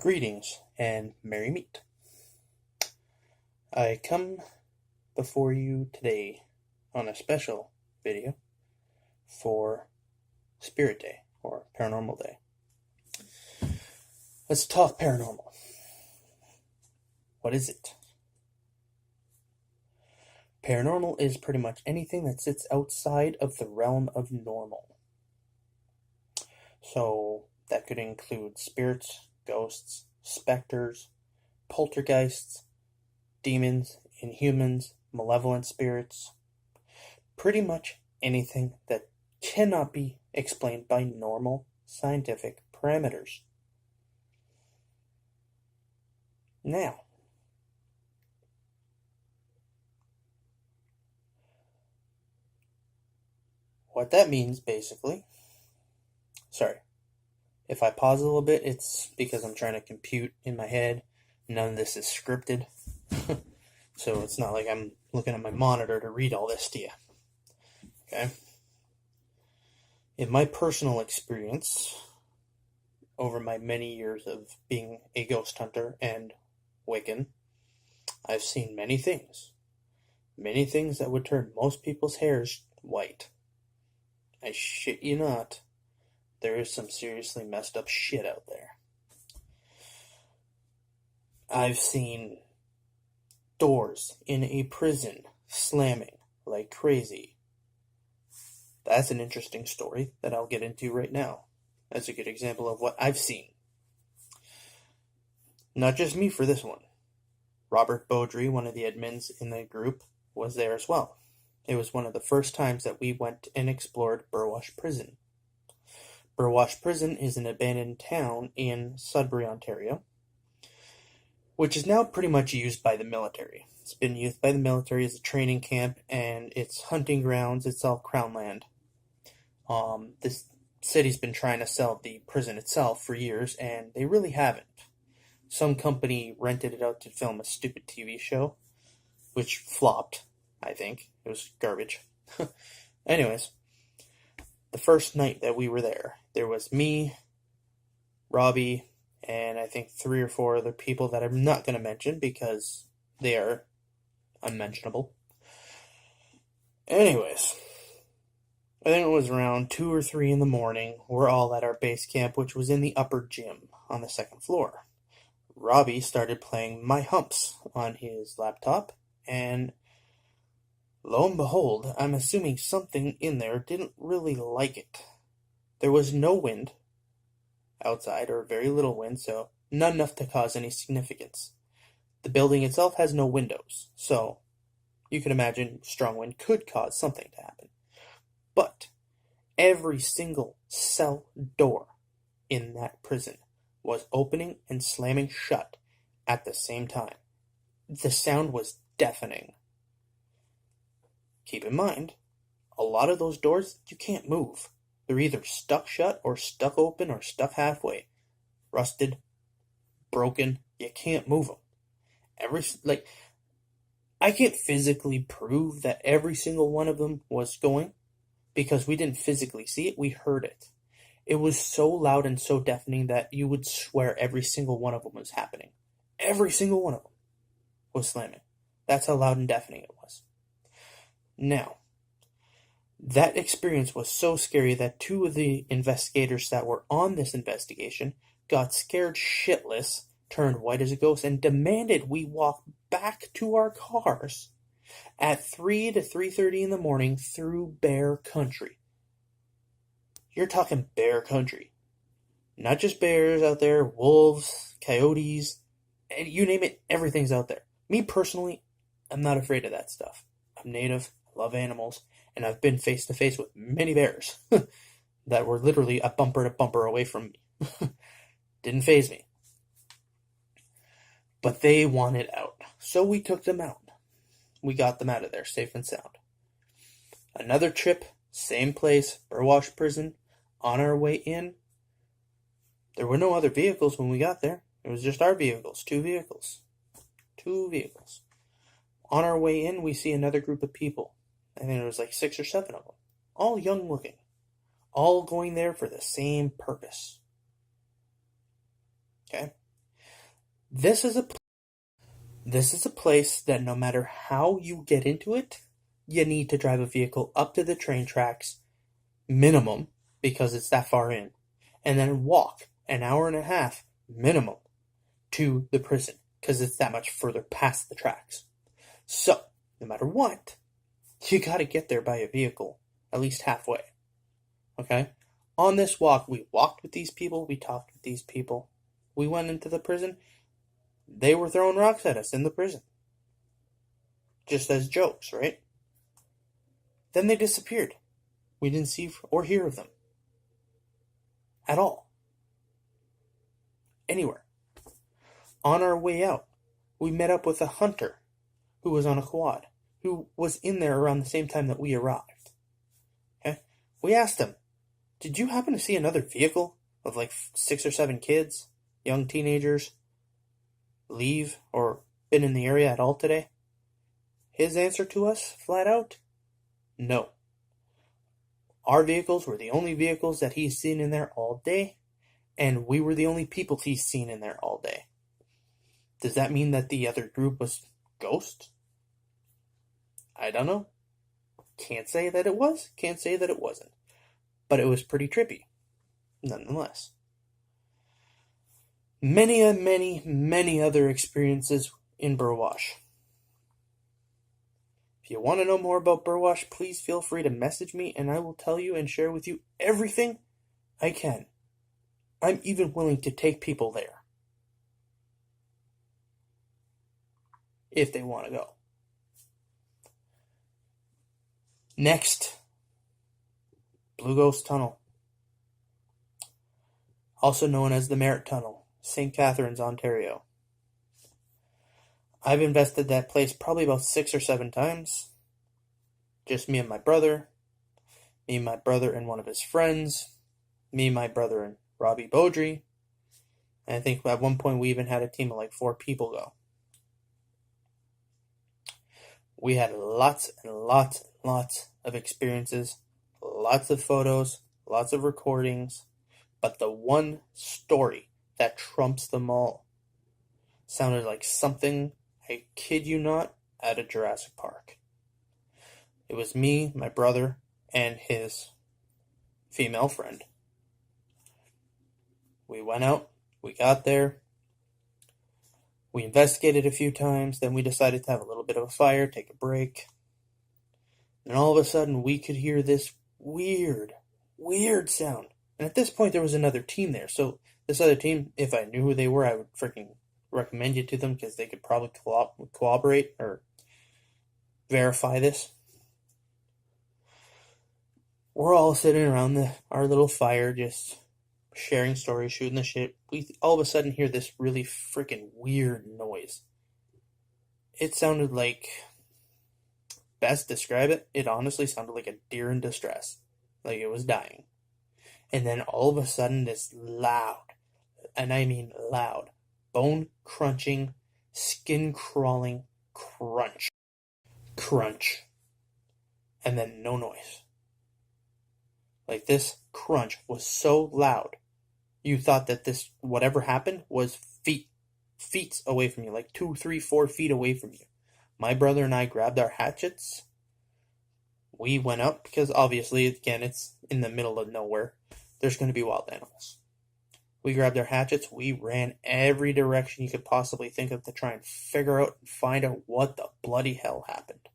Greetings and merry meet. I come before you today on a special video for Spirit Day or Paranormal Day. Let's talk paranormal. What is it? Paranormal is pretty much anything that sits outside of the realm of normal. So that could include spirits, ghosts, specters, poltergeists, demons, inhumans, malevolent spirits, pretty much anything that cannot be explained by normal scientific parameters. Now, what that means basically, if I pause a little bit, it's because I'm trying to compute in my head. None of this is scripted. So it's not like I'm looking at my monitor to read all this to you. Okay? In my personal experience, over my many years of being a ghost hunter and Wiccan, I've seen many things. Many things that would turn most people's hairs white. I shit you not. There is some seriously messed up shit out there. I've seen doors in a prison slamming like crazy. That's an interesting story that I'll get into right now. That's a good example of what I've seen. Not just me for this one. Robert Beaudry, one of the admins in the group, was there as well. It was one of the first times that we went and explored Burwash Prison. Burwash Prison is an abandoned town in Sudbury, Ontario, which is now pretty much used by the military. It's been used by the military as a training camp, and it's hunting grounds. It's all Crown land. This city's been trying to sell the prison itself for years, and they really haven't. Some company rented it out to film a stupid TV show, which flopped, I think. It was garbage. Anyways, the first night that we were there was me, Robbie, and I think 3 or 4 other people that I'm not going to mention because they are unmentionable. Anyways, I think it was around 2 or 3 in the morning. We're all at our base camp, which was in the upper gym on the 2nd floor. Robbie started playing My Humps on his laptop, and lo and behold, I'm assuming something in there didn't really like it. There was no wind outside, or very little wind, so not enough to cause any significance. The building itself has no windows, so you can imagine strong wind could cause something to happen. But every single cell door in that prison was opening and slamming shut at the same time. The sound was deafening. Keep in mind, a lot of those doors you can't move. They're either stuck shut or stuck open or stuck halfway. Rusted, broken, you can't move them. I can't physically prove that every single one of them was going because we didn't physically see it, we heard it. It was so loud and so deafening that you would swear every single one of them was happening. Every single one of them was slamming. That's how loud and deafening it was. Now, that experience was so scary that 2 of the investigators that were on this investigation got scared shitless, turned white as a ghost, and demanded we walk back to our cars at 3 to 3:30 in the morning through bear country. You're talking bear country. Not just bears out there, wolves, coyotes, and you name it, everything's out there. Me personally, I'm not afraid of that stuff. I'm native, I love animals, and I've been face to face with many bears that were literally a bumper to bumper away from me. Didn't faze me. But they wanted out, so we took them out. We got them out of there, safe and sound. Another trip, same place, Burwash Prison. On our way in, there were no other vehicles when we got there. It was just our vehicles, 2 vehicles. 2 vehicles. On our way in, we see another group of people. I think there was like 6 or 7 of them. All young looking. All going there for the same purpose. Okay? This is a this is a place that no matter how you get into it, you need to drive a vehicle up to the train tracks minimum because it's that far in, and then walk an hour and a half minimum to the prison because it's that much further past the tracks. So, no matter what, you got to get there by a vehicle at least halfway. Okay? On this walk, we walked with these people, we talked with these people. We went into the prison. They were throwing rocks at us in the prison. Just as jokes, right? Then they disappeared. We didn't see or hear of them. At all. Anywhere. On our way out, we met up with a hunter who was on a quad, who was in there around the same time that we arrived. Okay? We asked him, did you happen to see another vehicle of like 6 or 7 kids, young teenagers, leave or been in the area at all today? His answer to us, flat out, no. Our vehicles were the only vehicles that he's seen in there all day, and we were the only people he's seen in there all day. Does that mean that the other group was ghosts? I don't know. Can't say that it was, can't say that it wasn't. But it was pretty trippy, nonetheless. Many other experiences in Burwash. If you want to know more about Burwash, please feel free to message me and I will tell you and share with you everything I can. I'm even willing to take people there. If they want to go. Next, Blue Ghost Tunnel. Also known as the Merritt Tunnel, St. Catharines, Ontario. I've invested that place probably about 6 or 7 times. Just me and my brother. Me and my brother and one of his friends. Me, my brother, and Robbie Beaudry. And I think at one point we even had a team of like 4 people go. We had lots and lots of experiences, lots of photos, lots of recordings, but the one story that trumps them all sounded like something, I kid you not, out of Jurassic Park. It was me, my brother, and his female friend. We went out, we got there, we investigated a few times, then we decided to have a little bit of a fire, take a break. And all of a sudden, we could hear this weird sound. And at this point, there was another team there. So this other team, if I knew who they were, I would freaking recommend you to them because they could probably corroborate or verify this. We're all sitting around our little fire, just sharing stories, shooting the shit. We all of a sudden hear this really freaking weird noise. It sounded like, best describe it, it honestly sounded like a deer in distress. Like it was dying. And then all of a sudden this loud, and I mean loud, bone crunching, skin crawling crunch. Crunch. And then no noise. Like this crunch was so loud, you thought that this, whatever happened, was feet away from you, like 2, 3, 4 feet away from you. My brother and I grabbed our hatchets. We went up because obviously, again, it's in the middle of nowhere. There's going to be wild animals. We grabbed our hatchets. We ran every direction you could possibly think of to try and figure out and find out what the bloody hell happened.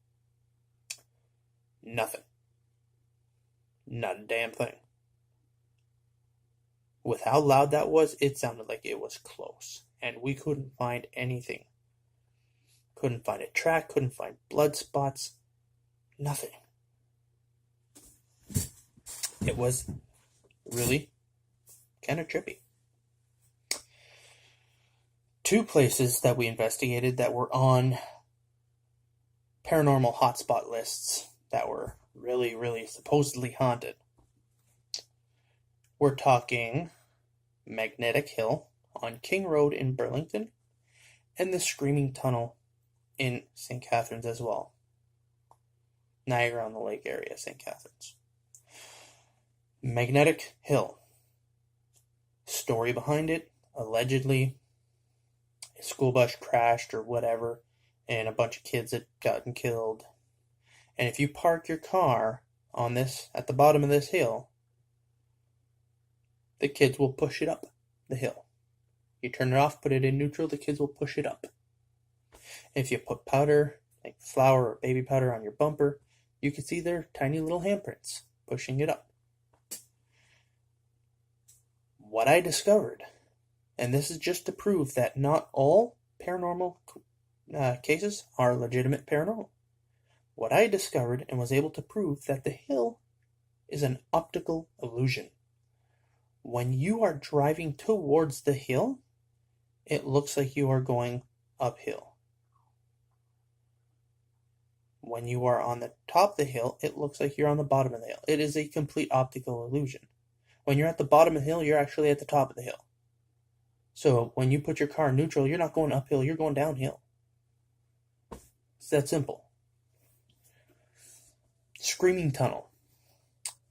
Nothing. Not a damn thing. With how loud that was, it sounded like it was close. And we couldn't find anything. Couldn't find a track, couldn't find blood spots. Nothing. It was really kind of trippy. 2 places that we investigated that were on paranormal hotspot lists that were really supposedly haunted. We're talking Magnetic Hill on King Road in Burlington and the Screaming Tunnel in St. Catharines as well. Niagara-on-the-Lake area, St. Catharines. Magnetic Hill. Story behind it, allegedly, a school bus crashed or whatever, and a bunch of kids had gotten killed. And if you park your car on this at the bottom of this hill, the kids will push it up the hill. You turn it off, put it in neutral, the kids will push it up. If you put powder, like flour or baby powder, on your bumper, you can see their tiny little handprints pushing it up. What I discovered, and this is just to prove that not all paranormal cases are legitimate paranormal. What I discovered and was able to prove that the hill is an optical illusion. When you are driving towards the hill, it looks like you are going uphill. When you are on the top of the hill, it looks like you're on the bottom of the hill. It is a complete optical illusion. When you're at the bottom of the hill, you're actually at the top of the hill. So when you put your car in neutral, you're not going uphill, you're going downhill. It's that simple. Screaming Tunnel.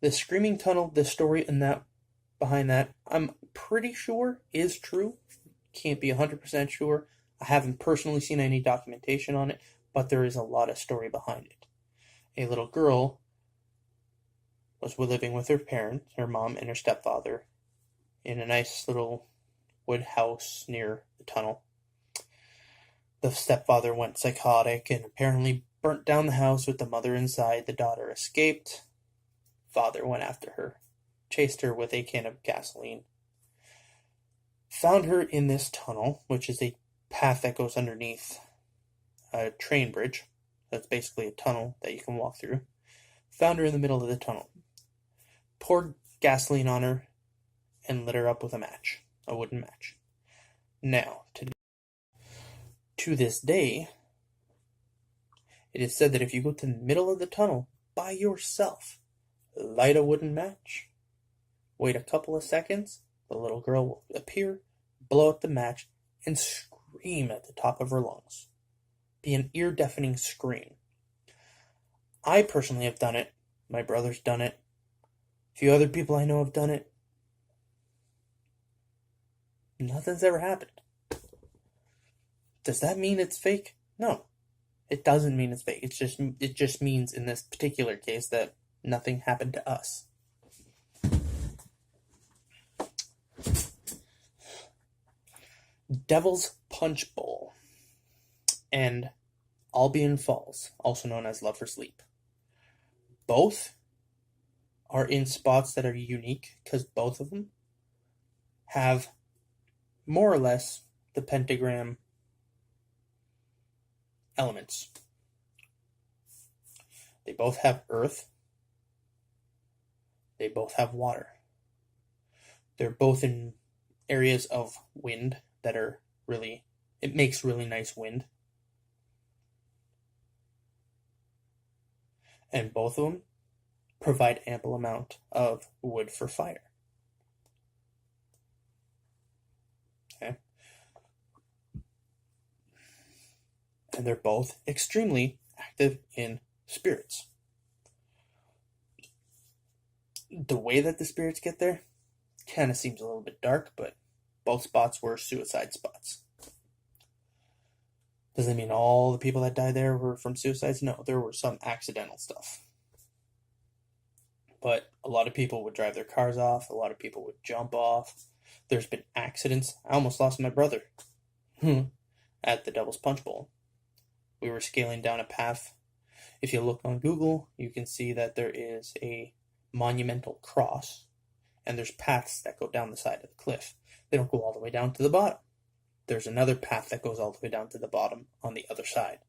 The Screaming Tunnel, the story and that behind that, I'm pretty sure is true. Can't be 100% sure. I haven't personally seen any documentation on it, but there is a lot of story behind it. A little girl was living with her parents, her mom and her stepfather, in a nice little wood house near the tunnel. The stepfather went psychotic and apparently burnt down the house with the mother inside. The daughter escaped. Father went after her, chased her with a can of gasoline. Found her in this tunnel, which is a path that goes underneath a train bridge. That's basically a tunnel that you can walk through. Found her in the middle of the tunnel. Poured gasoline on her and lit her up with a wooden match. Now, to this day, it is said that if you go to the middle of the tunnel by yourself, light a wooden match, wait a couple of seconds, the little girl will appear, blow out the match, and scream at the top of her lungs. Be an ear-deafening scream. I personally have done it. My brother's done it. A few other people I know have done it. Nothing's ever happened. Does that mean it's fake? No. It doesn't mean it's fake. It just means in this particular case that nothing happened to us. Devil's Punch Bowl and Albion Falls, also known as Love for Sleep. Both are in spots that are unique because both of them have more or less the pentagram elements. They both have earth. They both have water. They're both in areas of wind that are it makes really nice wind. And both of them provide ample amount of wood for fire. Okay. And they're both extremely active in spirits. The way that the spirits get there kind of seems a little bit dark, but both spots were suicide spots. Does that mean all the people that died there were from suicides? No, there were some accidental stuff. But a lot of people would drive their cars off. A lot of people would jump off. There's been accidents. I almost lost my brother at the Devil's Punch Bowl. We were scaling down a path. If you look on Google, you can see that there is a monumental cross, and there's paths that go down the side of the cliff. They don't go all the way down to the bottom. There's another path that goes all the way down to the bottom on the other side.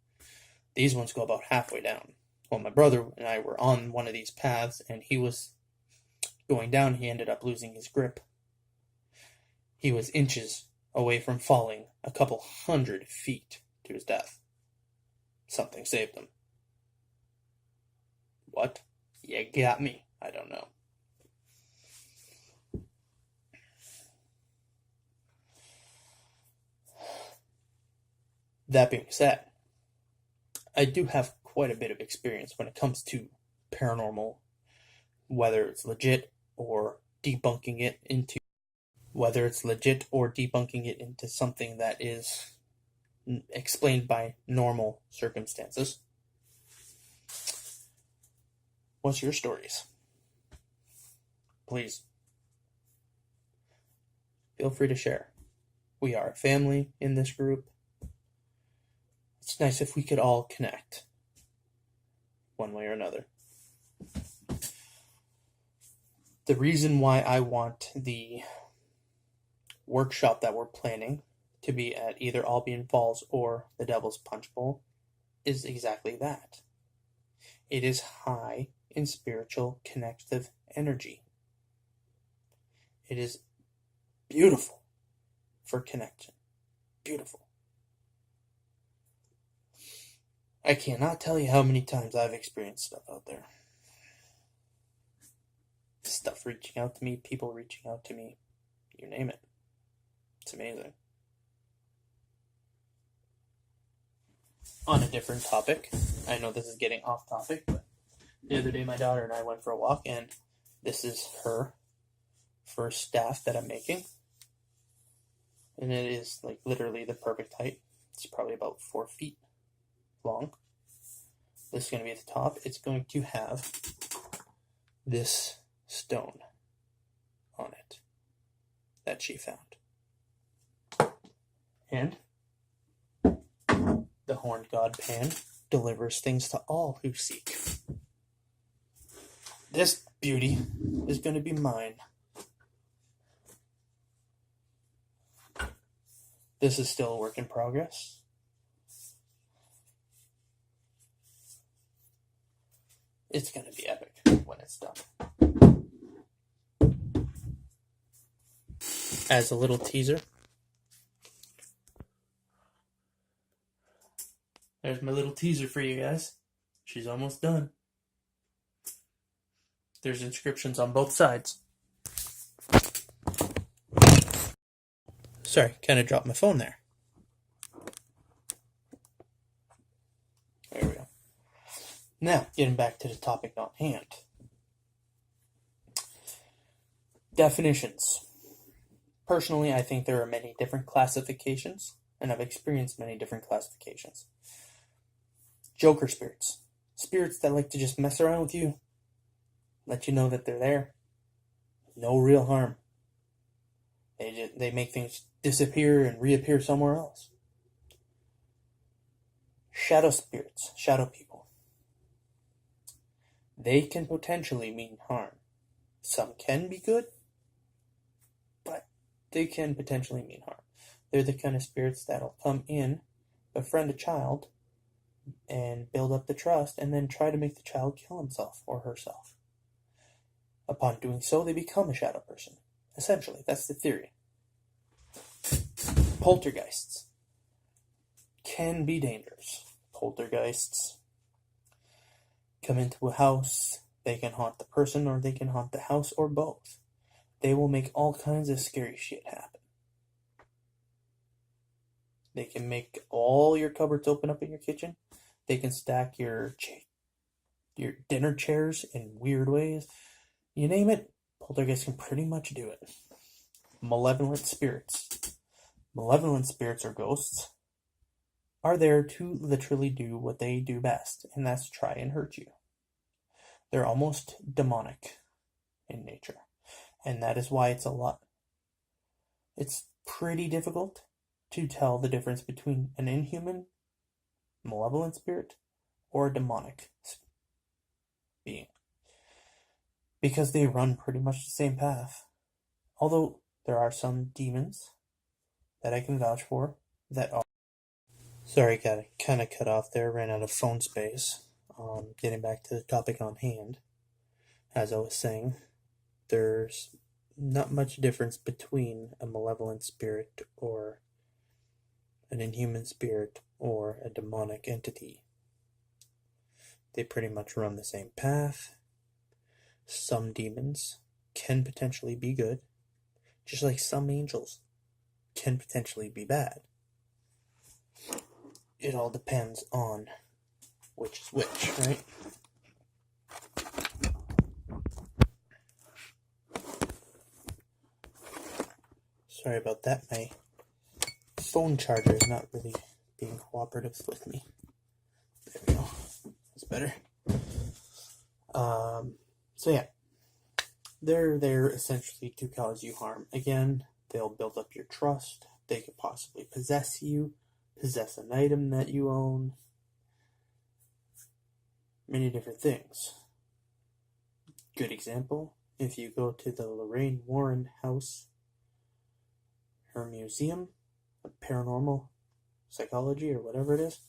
These ones go about halfway down. Well, my brother and I were on one of these paths, and he was going down. He ended up losing his grip. He was inches away from falling a couple 100 feet to his death. Something saved him. What? You got me. I don't know. That being said, I do have quite a bit of experience when it comes to paranormal, whether it's legit or debunking it into something that is explained by normal circumstances. What's your stories? Please, feel free to share. We are a family in this group. It's nice if we could all connect one way or another. The reason why I want the workshop that we're planning to be at either Albion Falls or the Devil's Punch Bowl is exactly that. It is high in spiritual connective energy. It is beautiful for connection. Beautiful. I cannot tell you how many times I've experienced stuff out there. Stuff reaching out to me, people reaching out to me, you name it. It's amazing. On a different topic, I know this is getting off topic, but the other day my daughter and I went for a walk, and this is her first staff that I'm making. And it is like literally the perfect height. It's probably about 4 feet long. This is going to be at the top. It's going to have this stone on it that she found. And the horned god Pan delivers things to all who seek. This beauty is going to be mine. This is still a work in progress. It's going to be epic when it's done. As a little teaser, there's my little teaser for you guys. She's almost done. There's inscriptions on both sides. Sorry, kind of dropped my phone there. There we go. Now, getting back to the topic on hand. Definitions. Personally, I think there are many different classifications, and I've experienced many different classifications. Joker spirits. Spirits that like to just mess around with you. Let you know that they're there. No real harm. They make things disappear and reappear somewhere else. Shadow spirits. Shadow people. They can potentially mean harm. Some can be good, but they can potentially mean harm. They're the kind of spirits that'll come in, befriend a child, and build up the trust, and then try to make the child kill himself or herself. Upon doing so, they become a shadow person. Essentially, that's the theory. Poltergeists can be dangerous. Poltergeists come into a house. They can haunt the person, or they can haunt the house, or both. They will make all kinds of scary shit happen. They can make all your cupboards open up in your kitchen. They can stack your dinner chairs in weird ways. You name it, poltergeists can pretty much do it. Malevolent spirits. Malevolent spirits or ghosts are there to literally do what they do best, and that's try and hurt you. They're almost demonic in nature, and that is why it's pretty difficult to tell the difference between an inhuman, malevolent spirit or a demonic being, because they run pretty much the same path. Although there are some demons that I can vouch for that are... Sorry, kind of cut off there, ran out of phone space. Getting back to the topic on hand, as I was saying, there's not much difference between a malevolent spirit or an inhuman spirit or a demonic entity. They pretty much run the same path. Some demons can potentially be good, just like some angels can potentially be bad. It all depends on which is which, right? Sorry about that. My phone charger is not really being cooperative with me. There we go. That's better. So yeah, they're there essentially to cause you harm. Again, they'll build up your trust. They could possibly possess you, possess an item that you own. Many different things. Good example, if you go to the Lorraine Warren house, her museum of paranormal psychology or whatever it is,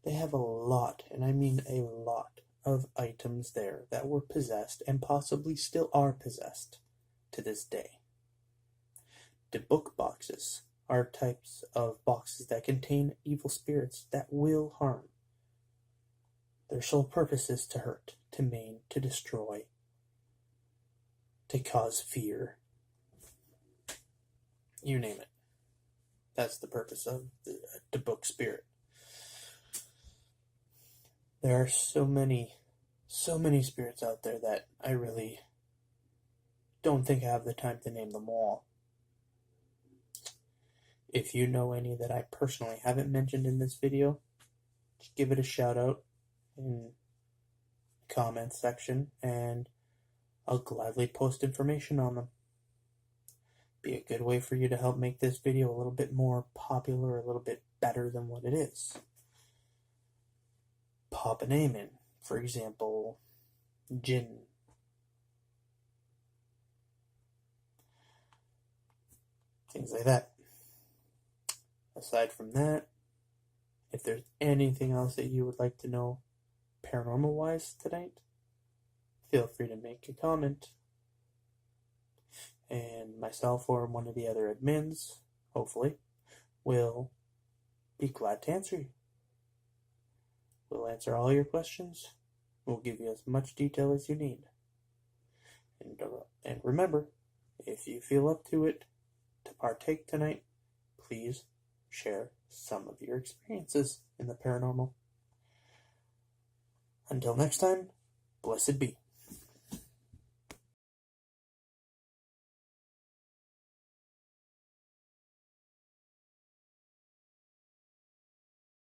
they have a lot, and I mean a lot, of items there that were possessed and possibly still are possessed to this day. The book boxes are types of boxes that contain evil spirits that will harm. Their sole purpose is to hurt, to maim, to destroy, to cause fear. You name it. That's the purpose of the book spirit. There are so many spirits out there that I really don't think I have the time to name them all. If you know any that I personally haven't mentioned in this video, just give it a shout out in the comments section, and I'll gladly post information on them. Be a good way for you to help make this video a little bit more popular, a little bit better than what it is. Pop a name in, for example, Jinn. Things like that. Aside from that, if there's anything else that you would like to know paranormal wise tonight, feel free to make a comment, and myself or one of the other admins, hopefully, will be glad to answer you. We'll answer all your questions. We'll give you as much detail as you need. And remember, if you feel up to it to partake tonight, please share some of your experiences in the paranormal. Until next time, blessed be.